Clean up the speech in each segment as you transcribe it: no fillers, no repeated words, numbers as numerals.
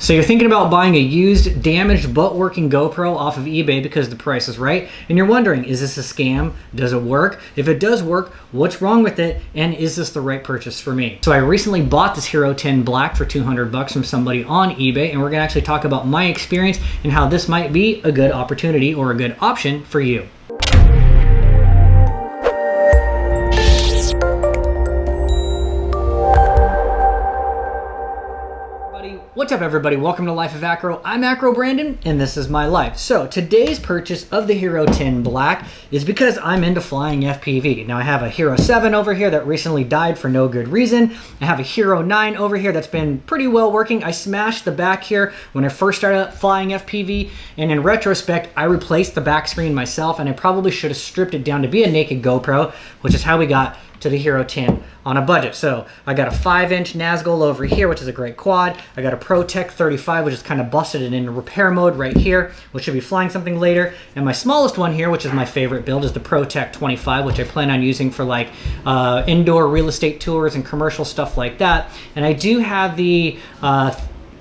So you're thinking about buying a used, damaged, but working GoPro off of eBay because the price is right, and you're wondering, is this a scam? Does it work? If it does work, what's wrong with it? And is this the right purchase for me? So I recently bought this Hero 10 Black for 200 bucks from somebody on eBay, and we're gonna actually talk about my experience and how this might be a good opportunity or a good option for you. What's up everybody, welcome to Life of Acro. I'm Acro Brandon and this is my life. So today's purchase of the Hero 10 Black is because I'm into flying FPV. Now I have a Hero 7 over here that recently died for no good reason. I have a Hero 9 over here that's been pretty well working. I smashed the back here when I first started flying FPV, and in retrospect I replaced the back screen myself, and I probably should have stripped it down to be a naked GoPro, which is how we got to the Hero 10 on a budget. So I got a 5-inch Nazgul over here, which is a great quad. I got a ProTech 35, which is kind of busted and in repair mode right here, which should be flying something later. And my smallest one here, which is my favorite build, is the ProTech 25, which I plan on using for like indoor real estate tours and commercial stuff like that. And I do have the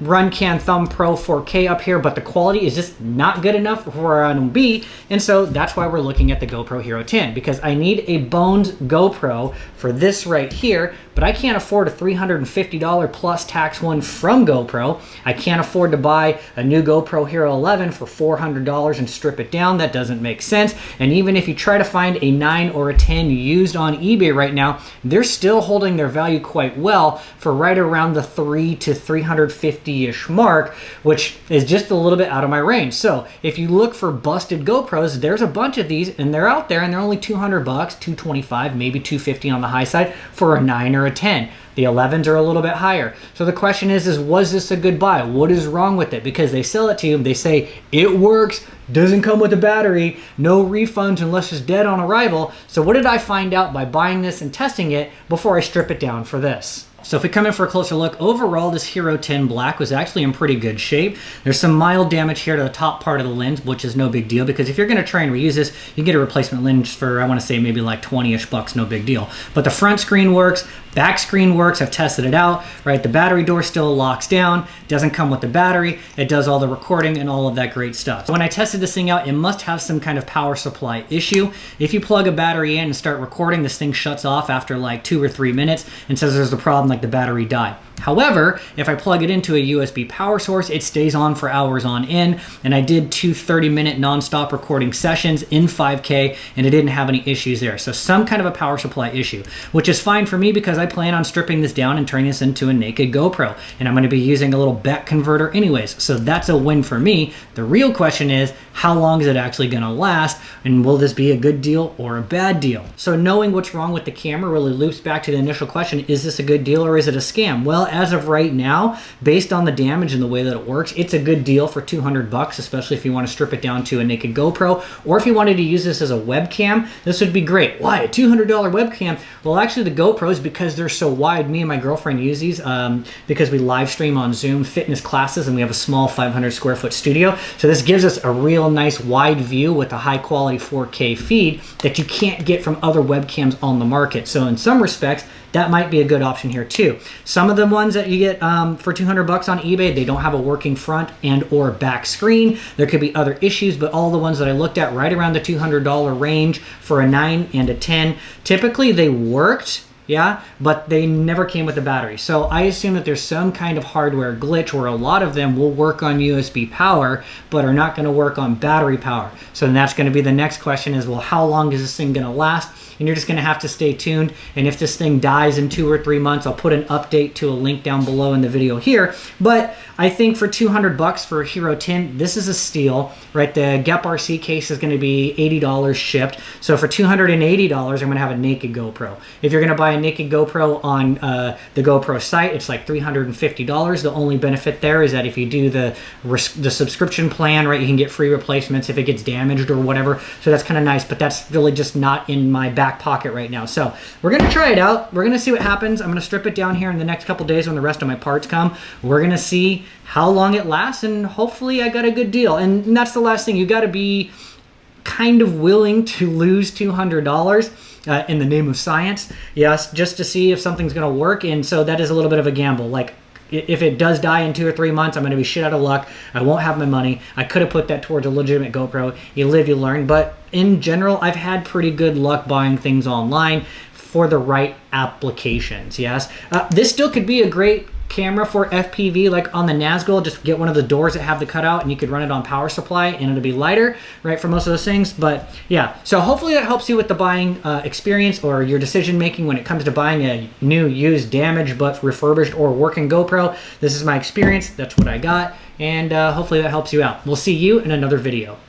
Runcan Thumb Pro 4K up here, but the quality is just not good enough for where I want to be, and so that's why we're looking at the GoPro Hero 10, because I need a bones GoPro for this right here, but I can't afford a $350 plus tax one from GoPro. I can't afford to buy a new GoPro Hero 11 for $400 and strip it down. That doesn't make sense. And even if you try to find a 9 or a 10 used on eBay right now, they're still holding their value quite well for right around the $300 to $350-ish mark, which is just a little bit out of my range. So if you look for busted GoPros, there's a bunch of these and they're out there, and they're only 200 bucks, 225, maybe 250 on the high side for a 9 or a 10. The 11s are a little bit higher. So the question is was this a good buy? What is wrong with it? Because they sell it to you, they say it works, doesn't come with a battery, no refunds unless it's dead on arrival. So what did I find out by buying this and testing it before I strip it down for this? So if we come in for a closer look, overall this Hero 10 Black was actually in pretty good shape. There's some mild damage here to the top part of the lens, which is no big deal, because if you're going to try and reuse this, you get a replacement lens for, I want to say, maybe like 20-ish bucks, no big deal. But the front screen works, back screen works, I've tested it out, right? The battery door still locks down, doesn't come with the battery, it does all the recording and all of that great stuff. So when I tested this thing out, it must have some kind of power supply issue. If you plug a battery in and start recording, this thing shuts off after like 2 or 3 minutes and says there's a problem, like the battery died. However, if I plug it into a USB power source, it stays on for hours on end, and I did 2 30-minute non-stop recording sessions in 5K, and it didn't have any issues there. So some kind of a power supply issue, which is fine for me because I plan on stripping this down and turning this into a naked GoPro, and I'm going to be using a little BEC converter anyways, so that's a win for me. The real question is, how long is it actually going to last, and will this be a good deal or a bad deal? So knowing what's wrong with the camera really loops back to the initial question, is this a good deal or is it a scam? Well, as of right now, based on the damage and the way that it works, it's a good deal for 200 bucks, especially if you want to strip it down to a naked GoPro, or if you wanted to use this as a webcam, this would be great. Why a $200 webcam? Well, actually the GoPros, because they're so wide, me and my girlfriend use these because we live stream on Zoom fitness classes, and we have a small 500 square foot studio. So this gives us a real nice wide view with a high quality 4K feed that you can't get from other webcams on the market. So in some respects, that might be a good option here too. Some of the ones that you get for 200 bucks on eBay, they don't have a working front and or back screen. There could be other issues, but all the ones that I looked at right around the $200 range for a 9 and a 10, typically they worked, yeah, but they never came with a battery. So I assume that there's some kind of hardware glitch where a lot of them will work on USB power, but are not going to work on battery power. So then that's going to be the next question is, well, how long is this thing going to last? And you're just going to have to stay tuned. And if this thing dies in 2 or 3 months, I'll put an update to a link down below in the video here. But I think for 200 bucks for a Hero 10, this is a steal, right? The GEP RC case is going to be $80 shipped. So for $280, I'm going to have a naked GoPro. If you're going to buy a naked GoPro on the GoPro site, it's like $350. The only benefit there is that if you do the subscription plan, right, you can get free replacements if it gets damaged or whatever. So that's kind of nice, but that's really just not in my back pocket right now. So we're going to try it out. We're going to see what happens. I'm going to strip it down here in the next couple days when the rest of my parts come. We're going to see how long it lasts, and hopefully I got a good deal. And that's the last thing. You got to be kind of willing to lose $200 in the name of science, yes, just to see if something's going to work. And so that is a little bit of a gamble. Like, if it does die in 2 or 3 months, I'm going to be shit out of luck. I won't have my money. I could have put that towards a legitimate GoPro. You live, you learn. But in general, I've had pretty good luck buying things online for the right applications, yes? This still could be a great camera for FPV, like on the Nazgul. Just get one of the doors that have the cutout and you could run it on power supply and it'll be lighter, right, for most of those things. But yeah, so hopefully that helps you with the buying experience or your decision making when it comes to buying a new, used, damaged, but refurbished or working GoPro. This is my experience. That's what I got. And hopefully that helps you out. We'll see you in another video.